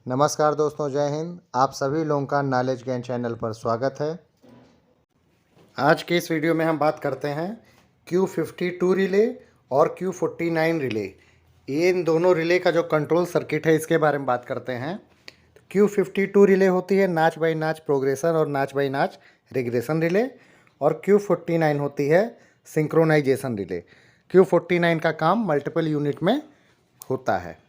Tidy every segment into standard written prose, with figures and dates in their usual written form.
नमस्कार दोस्तों, जय हिंद। आप सभी लोगों का नॉलेज गेन चैनल पर स्वागत है। आज के इस वीडियो में हम बात करते हैं Q52 रिले और Q49 रिले। ये इन दोनों रिले का जो कंट्रोल सर्किट है इसके बारे में बात करते हैं। तो Q52 रिले होती है नाच बाई नाच प्रोग्रेशन और नाच बाई नाच रिग्रेशन रिले, और Q49 होती है सिंक्रोनाइजेशन रिले। Q49 का काम मल्टीपल यूनिट में होता है।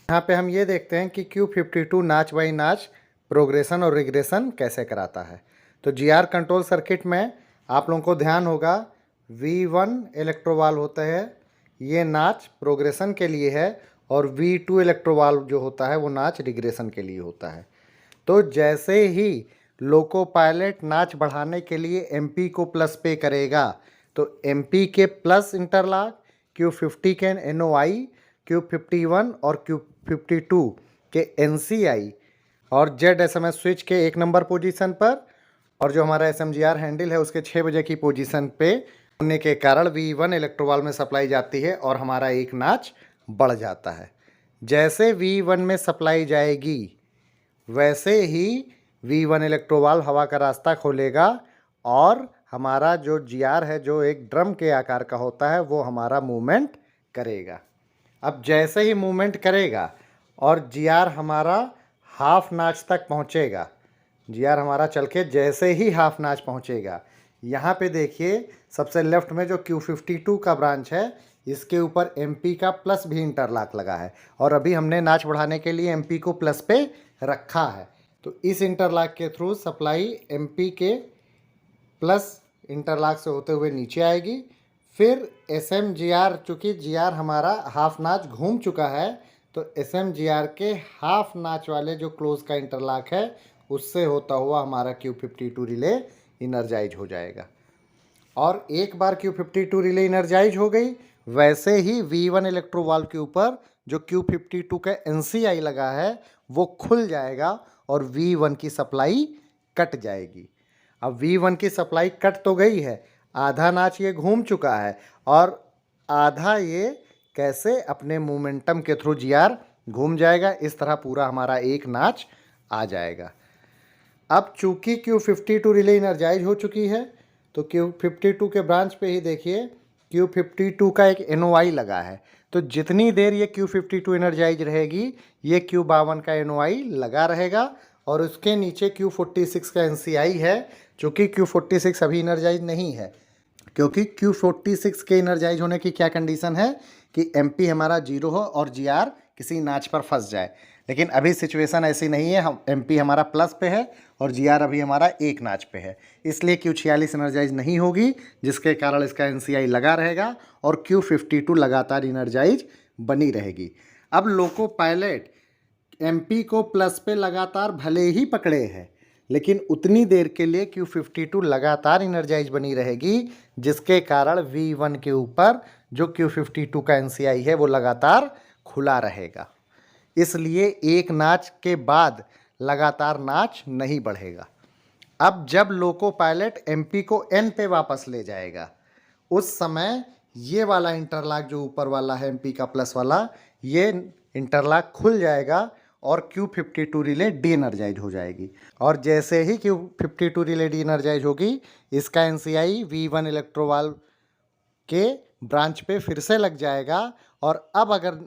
यहाँ पे हम ये देखते हैं कि Q52 नाच बाई नाच प्रोग्रेशन और रिग्रेशन कैसे कराता है। तो GR कंट्रोल सर्किट में आप लोगों को ध्यान होगा V1 इलेक्ट्रोवाल्व होता है, ये नाच प्रोग्रेशन के लिए है, और V2 इलेक्ट्रोवाल्व जो होता है वो नाच रिग्रेशन के लिए होता है। तो जैसे ही लोको पायलट नाच बढ़ाने के लिए MP को प्लस पे करेगा तो MP के प्लस इंटरलॉक, Q50 के NOI, Q51 और Q52 के NCI और ZSMS स्विच के 1 नंबर पोजीशन पर, और जो हमारा SMGR हैंडल है उसके 6 बजे की पोजीशन पे होने के कारण V1 इलेक्ट्रोवाल्व में सप्लाई जाती है और हमारा एक नाच बढ़ जाता है। जैसे V1 में सप्लाई जाएगी वैसे ही V1 इलेक्ट्रोवाल्व हवा का रास्ता खोलेगा और हमारा जो GR है, जो एक ड्रम के आकार का होता है, वो हमारा मूवमेंट करेगा। अब जैसे ही मूवमेंट करेगा और GR हमारा हाफ नाच तक पहुंचेगा, GR हमारा चल के जैसे ही हाफ नाच पहुंचेगा, यहाँ पे देखिए सबसे लेफ्ट में जो Q52 का ब्रांच है इसके ऊपर MP का प्लस भी इंटरलॉक लगा है, और अभी हमने नाच बढ़ाने के लिए MP को प्लस पे रखा है। तो इस इंटरलॉक के थ्रू सप्लाई MP के प्लस इंटरलॉक से होते हुए नीचे आएगी। फिर SMGR, चूँकि GR हमारा हाफ नाच घूम चुका है तो SMGR के हाफ नाच वाले जो क्लोज का इंटरलॉक है उससे होता हुआ हमारा Q52 रिले इनर्जाइज हो जाएगा। और एक बार Q52 रिले इनर्जाइज हो गई वैसे ही V1 इलेक्ट्रोवाल्व के ऊपर जो Q52 का NCI लगा है वो खुल जाएगा और V1 की सप्लाई कट जाएगी। अब V1 की सप्लाई कट तो गई है, आधा नाच ये घूम चुका है और आधा ये कैसे अपने मोमेंटम के थ्रू GR घूम जाएगा। इस तरह पूरा हमारा एक नाच आ जाएगा। अब चूंकि Q52 रिले इनर्जाइज हो चुकी है तो Q52 के ब्रांच पे ही देखिए Q52 का एक NOI लगा है। तो जितनी देर ये Q52 एनर्जाइज रहेगी ये Q52 का NOI लगा रहेगा, और उसके नीचे Q46 का NCI है। चूँकि Q46 अभी इनर्जाइज नहीं है, क्योंकि Q46 के इनर्जाइज होने की क्या कंडीशन है कि MP हमारा 0 हो और GR किसी नाच पर फंस जाए। लेकिन अभी सिचुएशन ऐसी नहीं है, हम MP हमारा प्लस पे है और GR अभी हमारा एक नाच पे है, इसलिए Q46 एनर्जाइज नहीं होगी, जिसके कारण इसका NCI लगा रहेगा और Q52 लगातार इनर्जाइज बनी रहेगी। अब लोको पायलट MP को प्लस पे लगातार भले ही पकड़े हैं, लेकिन उतनी देर के लिए Q52 लगातार इनर्जाइज बनी रहेगी, जिसके कारण V1 के ऊपर जो Q52 का NCI है वो लगातार खुला रहेगा। इसलिए एक नाच के बाद लगातार नाच नहीं बढ़ेगा। अब जब लोको पायलट MP को N पे वापस ले जाएगा उस समय ये वाला इंटरलॉक जो ऊपर वाला है MP का प्लस वाला, ये इंटरलॉक खुल जाएगा और Q52 रिले डी एनर्जाइज हो जाएगी। और जैसे ही Q52 रिले डी एनर्जाइज होगी इसका NCI V1 इलेक्ट्रोवाल्व के ब्रांच पे फिर से लग जाएगा, और अब अगर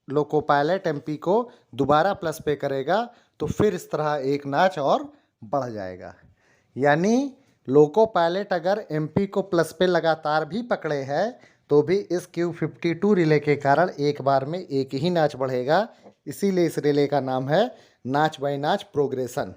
लोको पायलट MP को दोबारा प्लस पे करेगा तो फिर इस तरह एक नाच और बढ़ जाएगा। यानी लोको पायलट अगर MP को प्लस पे लगातार भी पकड़े हैं तो भी इस Q52 रिले के कारण एक बार में एक ही नाच बढ़ेगा। इसीलिए इस रिले का नाम है नाच बाई नाच प्रोग्रेशन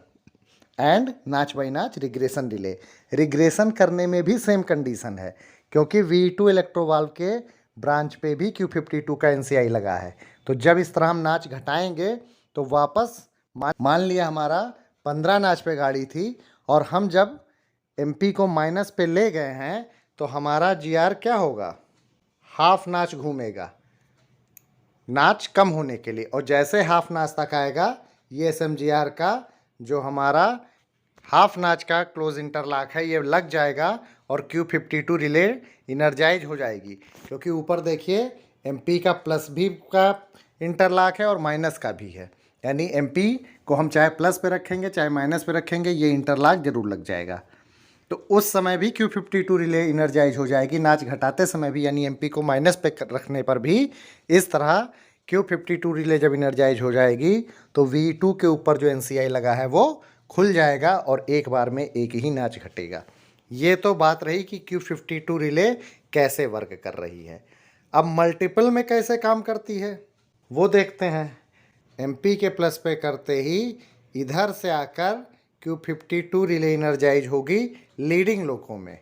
एंड नाच बाई नाच रिग्रेशन रिले। रिग्रेशन करने में भी सेम कंडीशन है, क्योंकि V2 इलेक्ट्रोवाल्व के ब्रांच पे भी Q52 का NCI लगा है। तो जब इस तरह हम नाच घटाएंगे तो वापस मान लिया हमारा 15 नाच पे गाड़ी थी और हम जब MP को माइनस पे ले गए हैं तो हमारा GR क्या होगा, हाफ नाच घूमेगा नाच कम होने के लिए, और जैसे हाफ नाच तक आएगा ये SMGR का जो हमारा हाफ नाच का क्लोज इंटरलॉक है ये लग जाएगा और Q52 रिले इनर्जाइज हो जाएगी। क्योंकि ऊपर देखिए MP का प्लस भी का इंटरलॉक है और माइनस का भी है, यानी एमपी को हम चाहे प्लस पे रखेंगे चाहे माइनस पे रखेंगे, ये इंटरलॉक जरूर लग जाएगा। तो उस समय भी Q52 रिले इनर्जाइज हो जाएगी नाच घटाते समय भी, यानी एमपी को माइनस पे रखने पर भी इस तरह Q52 रिले जब इनर्जाइज हो जाएगी तो V2 के ऊपर जो NCI लगा है वो खुल जाएगा और एक बार में एक ही नाच घटेगा। ये तो बात रही कि Q52 रिले कैसे वर्क कर रही है। अब मल्टीपल में कैसे काम करती है वो देखते हैं। एमपी के प्लस पे करते ही इधर से आकर Q52 रिले इनर्जाइज होगी लीडिंग लोको में।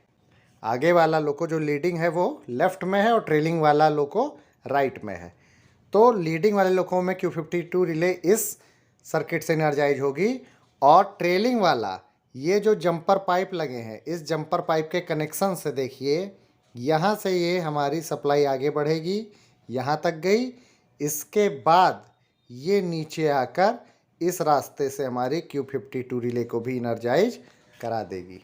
आगे वाला लोको जो लीडिंग है वो लेफ्ट में है और ट्रेलिंग वाला लोको राइट में है। तो लीडिंग वाले लोको में Q52 रिले इस सर्किट से इनर्जाइज होगी और ट्रेलिंग वाला ये जो जंपर पाइप लगे हैं, इस जंपर पाइप के कनेक्शन से देखिए, यहाँ से ये हमारी सप्लाई आगे बढ़ेगी, यहाँ तक गई, इसके बाद ये नीचे आकर इस रास्ते से हमारी Q52 रिले को भी इनर्जाइज करा देगी।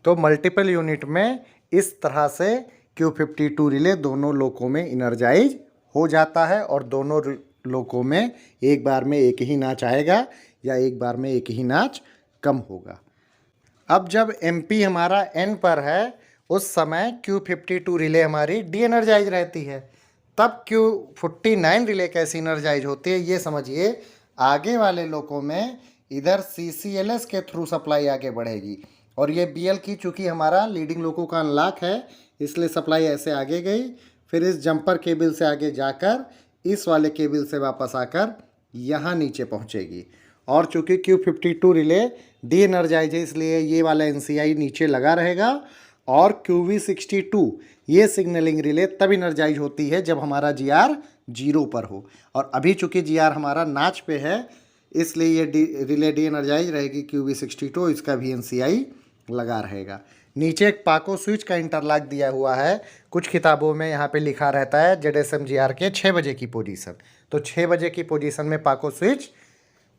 तो मल्टीपल यूनिट में इस तरह से Q52 रिले दोनों लोकों में इनर्जाइज हो जाता है और दोनों लोकों में एक बार में एक ही नाच आएगा या एक बार में एक ही नाच कम होगा। अब जब MP हमारा N पर है उस समय Q52 रिले हमारी डी एनर्जाइज रहती है। तब Q49 रिले कैसे इनर्जाइज होती है ये समझिए। आगे वाले लोकों में इधर CCLS के थ्रू सप्लाई आगे बढ़ेगी और ये BL की चूँकि हमारा लीडिंग लोको का अनलॉक है इसलिए सप्लाई ऐसे आगे गई, फिर इस जंपर केबल से आगे जाकर इस वाले केबल से वापस आकर यहाँ नीचे पहुँचेगी। और चूँकि Q52 रिले डी एनर्जाइज है इसलिए ये वाला NCI नीचे लगा रहेगा और QV62 ये सिग्नलिंग रिले तब इनर्जाइज होती है जब हमारा GR 0 पर हो। और अभी चूँकि GR हमारा नाच पे है इसलिए ये रिले डी एनर्जाइज रहेगी QV62, इसका भी NCI लगा रहेगा। नीचे एक पाको स्विच का इंटरलॉक दिया हुआ है। कुछ किताबों में यहाँ पे लिखा रहता है ZSM-GR के 6 बजे की पोजीशन, तो 6 बजे की पोजीशन में पाको स्विच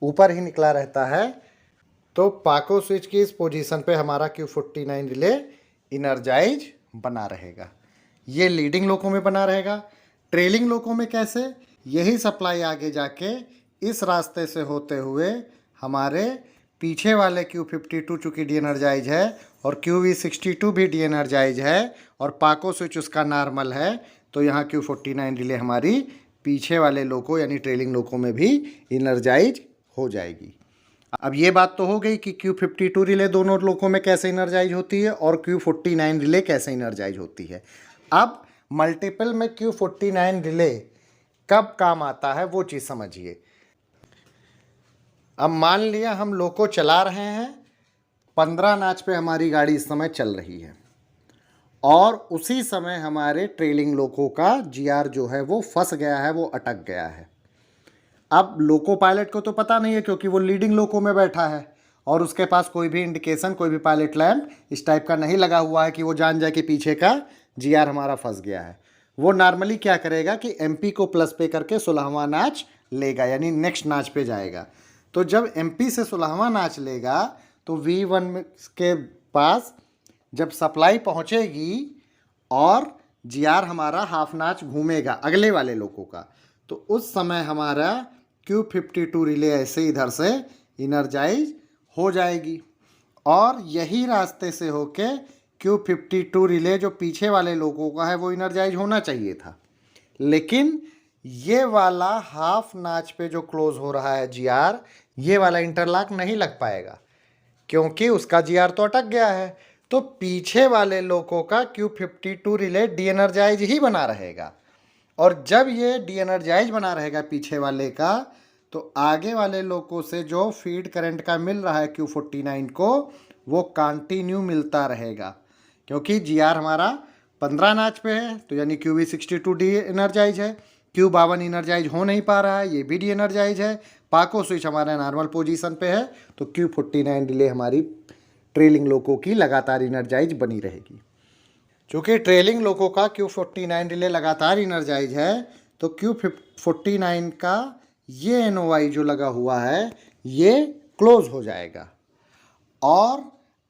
ऊपर ही निकला रहता है। तो पाको स्विच की इस पोजीशन पे हमारा Q49 रिले इनर्जाइज बना रहेगा। ये लीडिंग लोको में बना रहेगा। ट्रेलिंग लोको में कैसे, यही सप्लाई आगे जाके इस रास्ते से होते हुए हमारे पीछे वाले Q52 चूँकि डी एनर्जाइज है और QV62 भी डी एनर्जाइज है और पाको स्विच उसका नॉर्मल है, तो यहाँ Q49 रिले हमारी पीछे वाले लोको यानी ट्रेलिंग लोको में भी इनर्जाइज हो जाएगी। अब ये बात तो हो गई कि Q52 रिले दोनों लोकों में कैसे इनर्जाइज होती है और Q49 रिले कैसे इनर्जाइज होती है। अब मल्टीपल में Q49 रिले कब काम आता है वो चीज़ समझिए। अब मान लिया हम लोको चला रहे हैं, 15 नाच पे हमारी गाड़ी इस समय चल रही है और उसी समय हमारे ट्रेलिंग लोको का GR जो है वो फंस गया है, वो अटक गया है। अब लोको पायलट को तो पता नहीं है क्योंकि वो लीडिंग लोको में बैठा है और उसके पास कोई भी इंडिकेशन, कोई भी पायलट लैंप इस टाइप का नहीं लगा हुआ है कि वो जान जाए कि पीछे का GR हमारा फंस गया है। वो नॉर्मली क्या करेगा कि MP को प्लस पे करके 16वां नाच लेगा यानी नेक्स्ट नाच पे जाएगा। तो जब MP से 16वां नाच लेगा तो V1 के पास जब सप्लाई पहुंचेगी और GR हमारा हाफ नाच घूमेगा अगले वाले लोको का, तो उस समय हमारा Q52 रिले ऐसे इधर से इनर्जाइज हो जाएगी और यही रास्ते से होके Q52 रिले जो पीछे वाले लोगों का है वो इनर्जाइज होना चाहिए था, लेकिन ये वाला हाफ नाच पे जो क्लोज हो रहा है GR, ये वाला इंटरलॉक नहीं लग पाएगा क्योंकि उसका GR तो अटक गया है। तो पीछे वाले लोगों का Q52 रिले डी एनर्जाइज ही बना रहेगा और जब ये डी एनर्जाइज बना रहेगा पीछे वाले का, तो आगे वाले लोगों से जो फीड करंट का मिल रहा है Q49 को वो कंटिन्यू मिलता रहेगा क्योंकि GR हमारा 15 नाच पे है, तो यानी QV62 डी एनर्जाइज है, Q52 इनर्जाइज हो नहीं पा रहा है, ये भी डी एनर्जाइज है, पाको स्विच हमारा नॉर्मल पोजीशन पे है, तो Q49 रिले हमारी ट्रेलिंग लोको की लगातार इनर्जाइज बनी रहेगी। चूँकि ट्रेलिंग लोको का Q49 रिले लगातार इनर्जाइज है तो Q49 का ये NOI जो लगा हुआ है ये क्लोज हो जाएगा और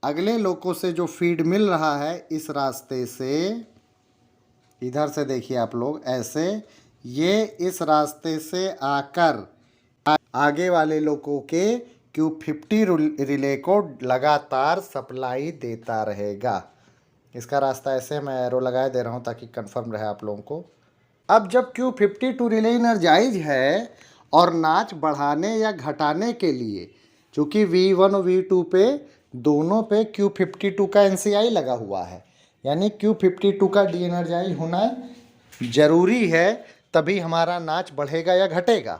अगले लोको से जो फीड मिल रहा है इस रास्ते से, इधर से देखिए आप लोग ऐसे, ये इस रास्ते से आकर आगे वाले लोगों के Q50 रिले को लगातार सप्लाई देता रहेगा। इसका रास्ता ऐसे मैं एरो लगाए दे रहा हूँ ताकि कंफर्म रहे आप लोगों को। अब जब Q52 रिले इनर्जाइज है और नाच बढ़ाने या घटाने के लिए, चूँकि V1 और V2 पे दोनों पे Q52 का NCI लगा हुआ है, यानी Q52 का डी एनर्जाइज होना ज़रूरी है, तभी हमारा नाच बढ़ेगा या घटेगा।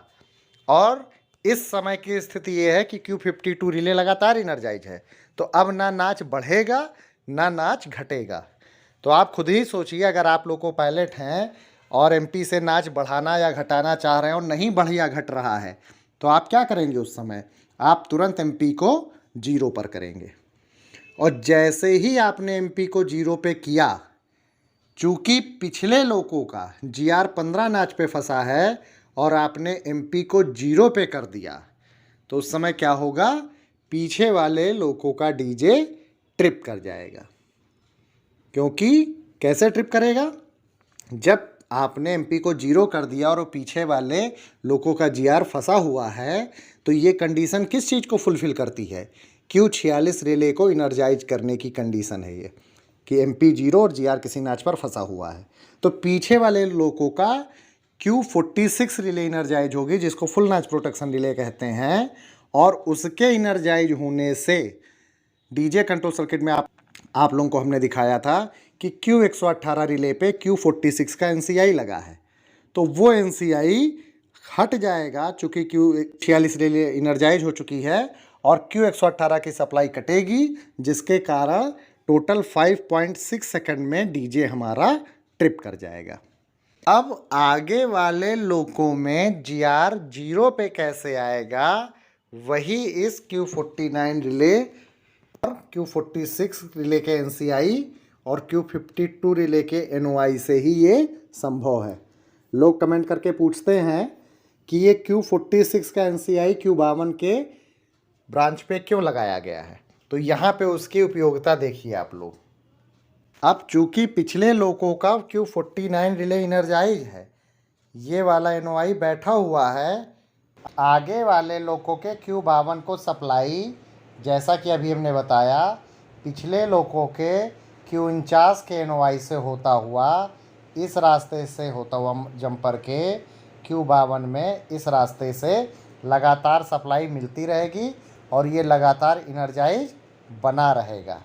और इस समय की स्थिति ये है कि Q52 रिले लगातार इनर्जाइज है, तो अब ना नाच बढ़ेगा ना नाच घटेगा। तो आप खुद ही सोचिए, अगर आप लोग को पायलट हैं और एमपी से नाच बढ़ाना या घटाना चाह रहे हैं और नहीं बढ़ या घट रहा है, तो आप क्या करेंगे उस समय? आप तुरंत एमपी को 0 पर करेंगे। और जैसे ही आपने एमपी को 0 पे किया, चूँकि पिछले लोगों का GR15 नाच पे फंसा है और आपने एमपी को 0 पे कर दिया, तो उस समय क्या होगा? पीछे वाले लोगों का डीजे ट्रिप कर जाएगा। क्योंकि कैसे ट्रिप करेगा? जब आपने एमपी को 0 कर दिया और वो पीछे वाले लोगों का GR फंसा हुआ है, तो ये कंडीशन किस चीज़ को फुलफ़िल करती है? Q46 रिले को इनर्जाइज करने की कंडीशन है ये, कि एमपी 0 और GR किसी नाच पर फंसा हुआ है। तो पीछे वाले लोगों का Q46 रिले इनर्जाइज होगी, जिसको फुल नाच प्रोटेक्शन रिले कहते हैं, और उसके इनर्जाइज होने से डीजे कंट्रोल सर्किट में आप लोगों को हमने दिखाया था कि Q118 रिले पे Q46 का NCI लगा है, तो वो NCI हट जाएगा, चूँकि Q46 रिले इनर्जाइज हो चुकी है और Q118 की सप्लाई कटेगी, जिसके कारण टोटल 5.6 सेकंड में डीजे हमारा ट्रिप कर जाएगा। अब आगे वाले लोगों में GR 0 पे कैसे आएगा, वही इस Q49 रिले और Q46 रिले के NCI और Q52 रिले के NOI से ही ये संभव है। लोग कमेंट करके पूछते हैं कि ये Q46 का NCI Q52 के ब्रांच पे क्यों लगाया गया है, तो यहाँ पे उसकी उपयोगिता देखिए आप लोग। अब चूँकि पिछले लोगों का Q49 रिले इनर्जाइज है, ये वाला NOI बैठा हुआ है, आगे वाले लोगों के Q52 को सप्लाई, जैसा कि अभी हमने बताया, पिछले लोगों के Q49 के NOI से होता हुआ, इस रास्ते से होता हुआ जंपर के Q52 में इस रास्ते से लगातार सप्लाई मिलती रहेगी और ये लगातार इनर्जाइज बना रहेगा।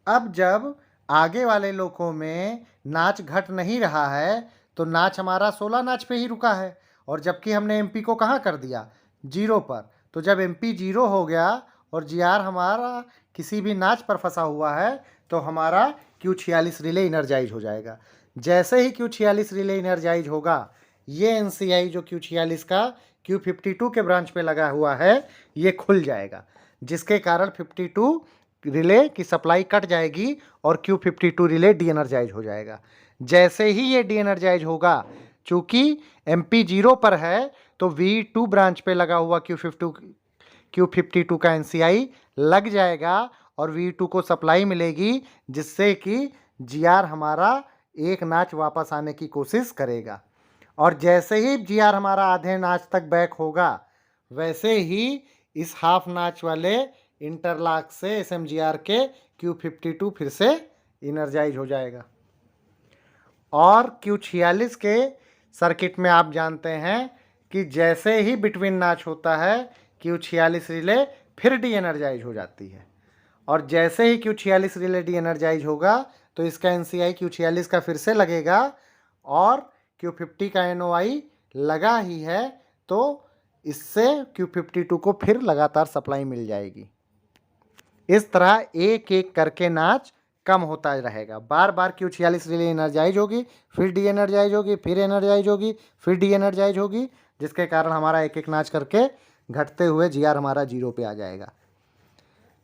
अब जब आगे वाले लोगों में नाच घट नहीं रहा है, तो नाच हमारा 16 नाच पे ही रुका है, और जबकि हमने एमपी को कहाँ कर दिया? 0 पर। तो जब एमपी 0 हो गया और GR हमारा किसी भी नाच पर फंसा हुआ है, तो हमारा Q46 रिले इनर्जाइज हो जाएगा। जैसे ही Q46 रिले इनर्जाइज होगा, ये NCI जो Q46 का Q52 के ब्रांच पे लगा हुआ है, ये खुल जाएगा, जिसके कारण 52 रिले की सप्लाई कट जाएगी और Q52 रिले डी एनर्जाइज हो जाएगा। जैसे ही ये डी एनर्जाइज होगा, चूँकि एमपी 0 पर है, तो V2 ब्रांच पे लगा हुआ Q52 का NCI लग जाएगा और V2 को सप्लाई मिलेगी, जिससे कि GR हमारा एक नाच वापस आने की कोशिश करेगा। और जैसे ही GR हमारा आधे नाच तक बैक होगा, वैसे ही इस हाफ नाच वाले इंटरलॉक से SMGR के Q52 फिर से इनर्जाइज हो जाएगा। और Q46 के सर्किट में आप जानते हैं कि जैसे ही बिटवीन नाच होता है, Q46 रिले फिर डी एनर्जाइज हो जाती है, और जैसे ही Q46 रिले डी एनर्जाइज होगा, तो इसका NCI Q46 का फिर से लगेगा और Q50 का NOI लगा ही है, तो इससे Q52 को फिर लगातार सप्लाई मिल जाएगी। इस तरह एक एक करके नाच कम होता रहेगा। बार बार Q46 रिले एनर्जाइज होगी, फिर डी एनर्जाइज होगी, फिर एनर्जाइज होगी, फिर डी एनर्जाइज होगी, जिसके कारण हमारा एक एक नाच करके घटते हुए GR हमारा 0 पे आ जाएगा।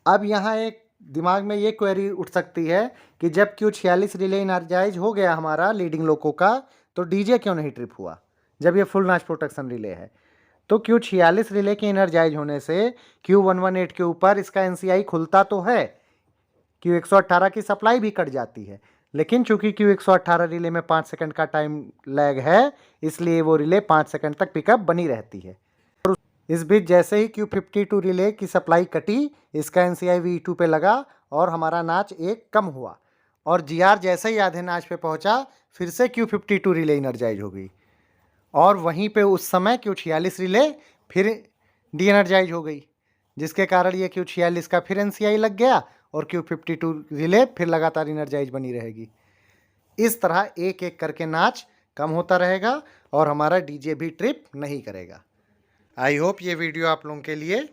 अब यहाँ एक दिमाग में ये क्वेरी उठ सकती है कि जब Q46 रिले एनर्जाइज हो गया हमारा लीडिंग लोगों का, तो डीजे क्यों नहीं ट्रिप हुआ जब ये फुल नाच प्रोटेक्शन रिले है? तो Q46 रिले के एनर्जाइज होने से Q118 के ऊपर इसका NCI खुलता तो है, Q118 की सप्लाई भी कट जाती है, लेकिन चूंकि Q118 रिले में 5 सेकंड का टाइम लैग है, इसलिए वो रिले 5 सेकंड तक पिकअप बनी रहती है। इस बीच जैसे ही Q52 रिले की सप्लाई कटी, इसका NCI V2 पे लगा और हमारा नाच एक कम हुआ, और GR जैसे ही आधे नाच पे पहुंचा, फिर से Q52 रिले इनर्जाइज हो गई, और वहीं पे उस समय Q46 रिले फिर डी एनर्जाइज हो गई, जिसके कारण ये Q46 का फिर NCI लग गया और Q52 रिले फिर लगातार इनर्जाइज बनी रहेगी। इस तरह एक एक करके नाच कम होता रहेगा और हमारा डीजे भी ट्रिप नहीं करेगा। आई होप ये वीडियो आप लोगों के लिए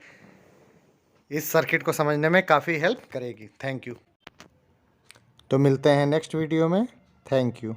इस सर्किट को समझने में काफ़ी हेल्प करेगी। Thank you. तो मिलते हैं नेक्स्ट वीडियो में। Thank you.